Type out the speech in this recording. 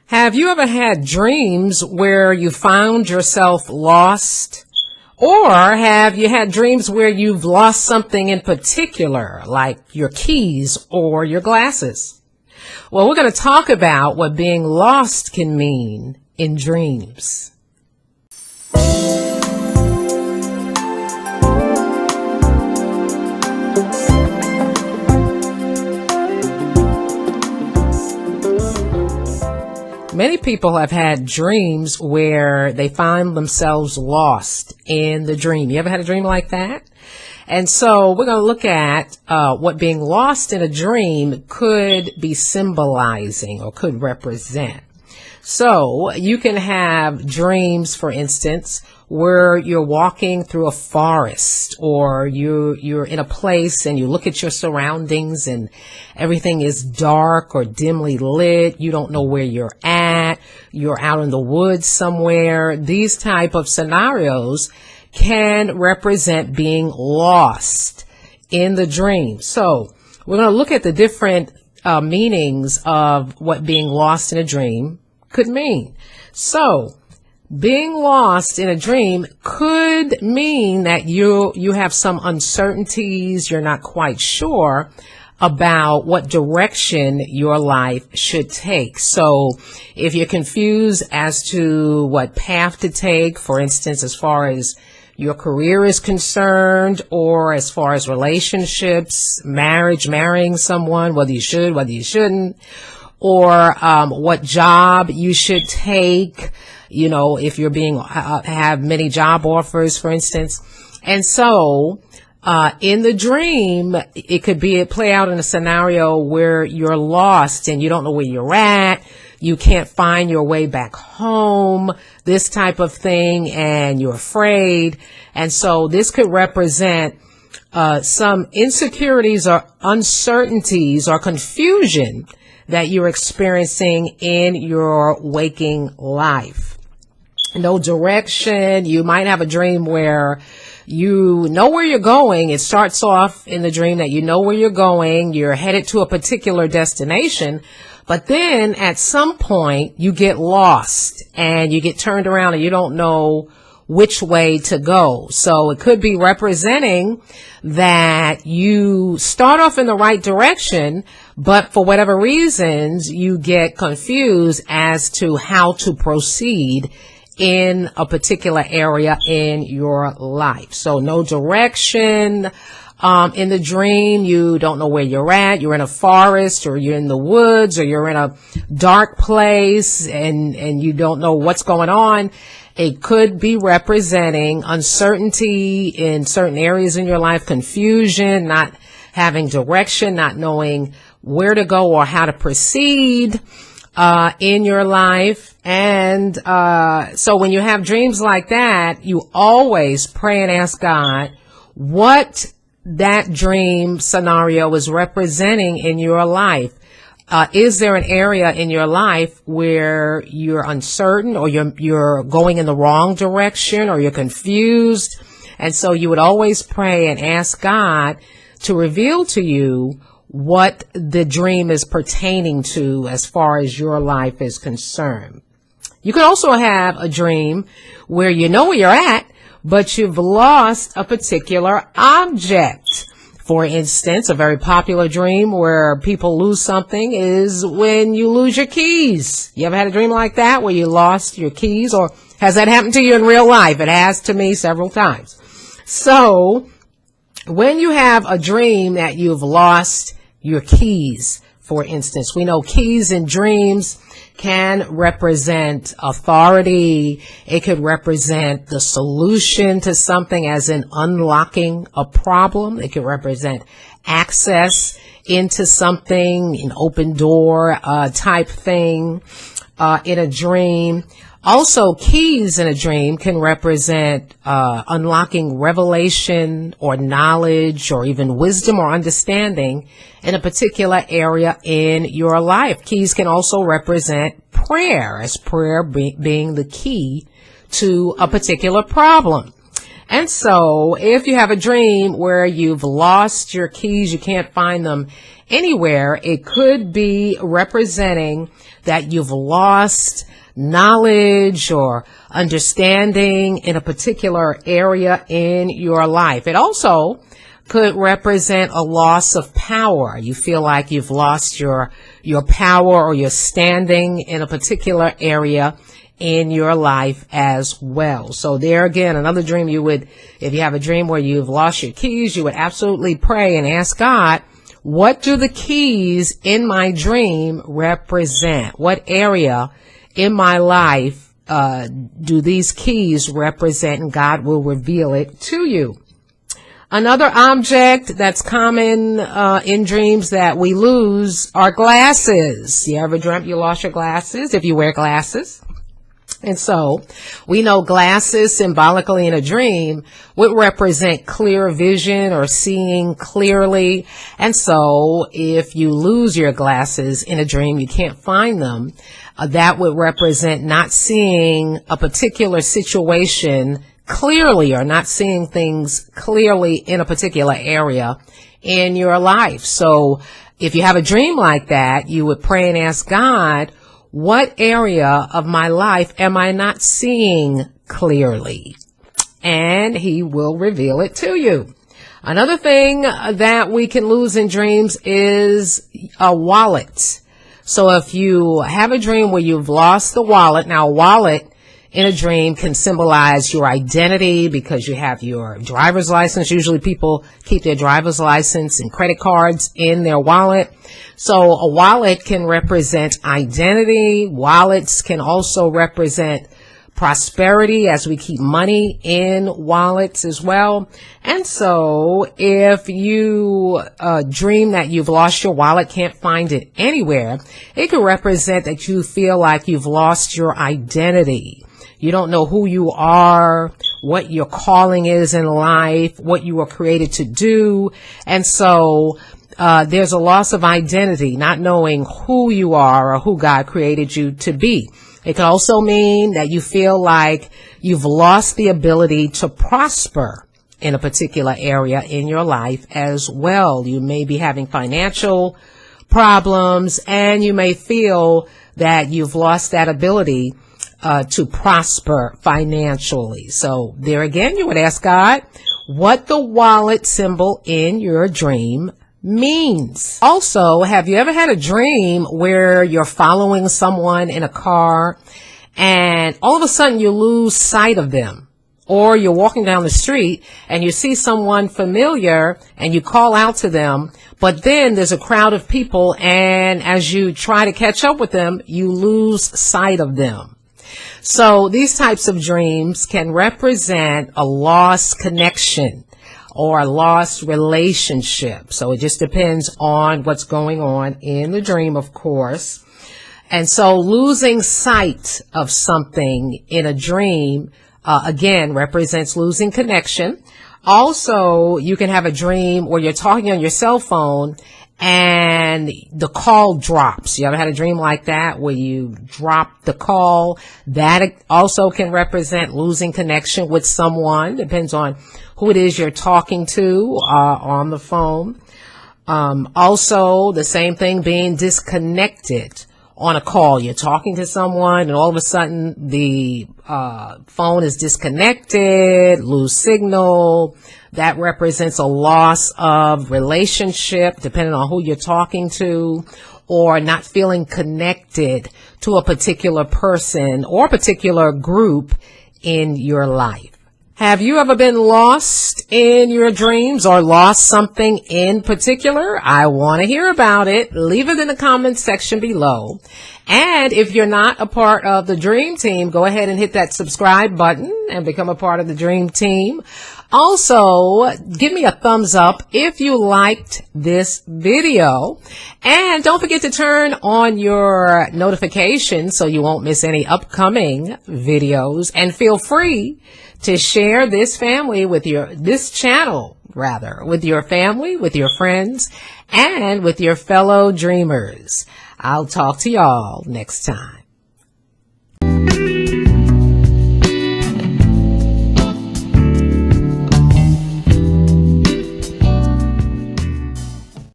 Have you ever had dreams where you found yourself lost? Or have you had dreams where you've lost something in particular, like your keys or your glasses? Well, we're going to talk about what being lost can mean in dreams. Many people have had dreams where they find themselves lost in the dream. You ever had a dream like that? And so we're going to look at what being lost in a dream could be symbolizing or could represent. So you can have dreams, for instance, where you're walking through a forest, or you're in a place and you look at your surroundings and everything is dark or dimly lit. You don't know where you're at. You're out in the woods somewhere. These type of scenarios can represent being lost in the dream. So we're going to look at the different meanings of what being lost in a dream could mean. So being lost in a dream could mean that you have some uncertainties. You're not quite sure about what direction your life should take. So if you're confused as to what path to take, for instance, as far as your career is concerned, or as far as relationships, marrying someone, whether you should, whether you shouldn't, or what job you should take, if you're have many job offers, for instance. And so in the dream, it could play out in a scenario where you're lost and you don't know where you're at. You can't find your way back home, this type of thing, and you're afraid. And so this could represent some insecurities or uncertainties or confusion that you're experiencing in your waking life. No direction. You might have a dream where you know where you're going. It starts off in the dream that you know where you're going. You're headed to a particular destination. But then at some point you get lost and you get turned around and you don't know which way to go. So it could be representing that you start off in the right direction, but for whatever reasons, you get confused as to how to proceed in a particular area in your life. So no direction. In the dream, you don't know where you're at. You're in a forest, or you're in the woods, or you're in a dark place and you don't know what's going on. It could be representing uncertainty in certain areas in your life, confusion, not having direction, not knowing where to go or how to proceed in your life. And so when you have dreams like that, you always pray and ask God what that dream scenario is representing in your life. Is there an area in your life where you're uncertain, or you're going in the wrong direction, or you're confused? And so you would always pray and ask God to reveal to you what the dream is pertaining to as far as your life is concerned. You could also have a dream where you know where you're at, but you've lost a particular object. For instance, a very popular dream where people lose something is when you lose your keys. You ever had a dream like that where you lost your keys? Or has that happened to you in real life? It has to me several times. So when you have a dream that you've lost your keys, for instance, we know keys in dreams can represent authority. It could represent the solution to something, as in unlocking a problem. It could represent access into something, an open door type thing in a dream. Also, keys in a dream can represent unlocking revelation or knowledge or even wisdom or understanding in a particular area in your life. Keys can also represent prayer, as prayer being the key to a particular problem. And so if you have a dream where you've lost your keys, you can't find them anywhere, it could be representing that you've lost knowledge or understanding in a particular area in your life. It also could represent a loss of power. You feel like you've lost your power or your standing in a particular area in your life as well. So there again, another dream if you have a dream where you've lost your keys, you would absolutely pray and ask God, what do the keys in my dream represent? What area in my life do these keys represent? And God will reveal it to you. Another object that's common in dreams that we lose are glasses. You ever dreamt you lost your glasses if you wear glasses? And so we know glasses symbolically in a dream would represent clear vision or seeing clearly. And so if you lose your glasses in a dream, you can't find them, that would represent not seeing a particular situation clearly or not seeing things clearly in a particular area in your life. So if you have a dream like that, you would pray and ask God, what area of my life am I not seeing clearly? And he will reveal it to you. Another thing that we can lose in dreams is a wallet. So if you have a dream where you've lost the wallet, now a wallet in a dream can symbolize your identity because you have your driver's license. Usually people keep their driver's license and credit cards in their wallet. So a wallet can represent identity. Wallets can also represent prosperity as we keep money in wallets as well. And so if you dream that you've lost your wallet, can't find it anywhere, it could represent that you feel like you've lost your identity. You don't know who you are, what your calling is in life, what you were created to do. And so there's a loss of identity, not knowing who you are or who God created you to be. It can also mean that you feel like you've lost the ability to prosper in a particular area in your life as well. You may be having financial problems and you may feel that you've lost that ability to prosper financially. So there again, you would ask God what the wallet symbol in your dream means. Also, have you ever had a dream where you're following someone in a car and all of a sudden you lose sight of them? Or you're walking down the street and you see someone familiar and you call out to them, but then there's a crowd of people and as you try to catch up with them, you lose sight of them. So these types of dreams can represent a lost connection or a lost relationship. So it just depends on what's going on in the dream, of course. And so losing sight of something in a dream, again, represents losing connection. Also, you can have a dream where you're talking on your cell phone and the call drops. You ever had a dream like that where you drop the call? That also can represent losing connection with someone. Depends on who it is you're talking to on the phone. Also, the same thing, being disconnected on a call. You're talking to someone and all of a sudden the phone is disconnected, lose signal. That represents a loss of relationship, depending on who you're talking to, or not feeling connected to a particular person or a particular group in your life. Have you ever been lost in your dreams or lost something in particular? I want to hear about it. Leave it in the comments section below. And if you're not a part of the Dream Team, go ahead and hit that subscribe button and become a part of the Dream Team. Also, give me a thumbs up if you liked this video. And don't forget to turn on your notifications so you won't miss any upcoming videos. And feel free to share this channel with your family, with your friends, and with your fellow dreamers. I'll talk to y'all next time.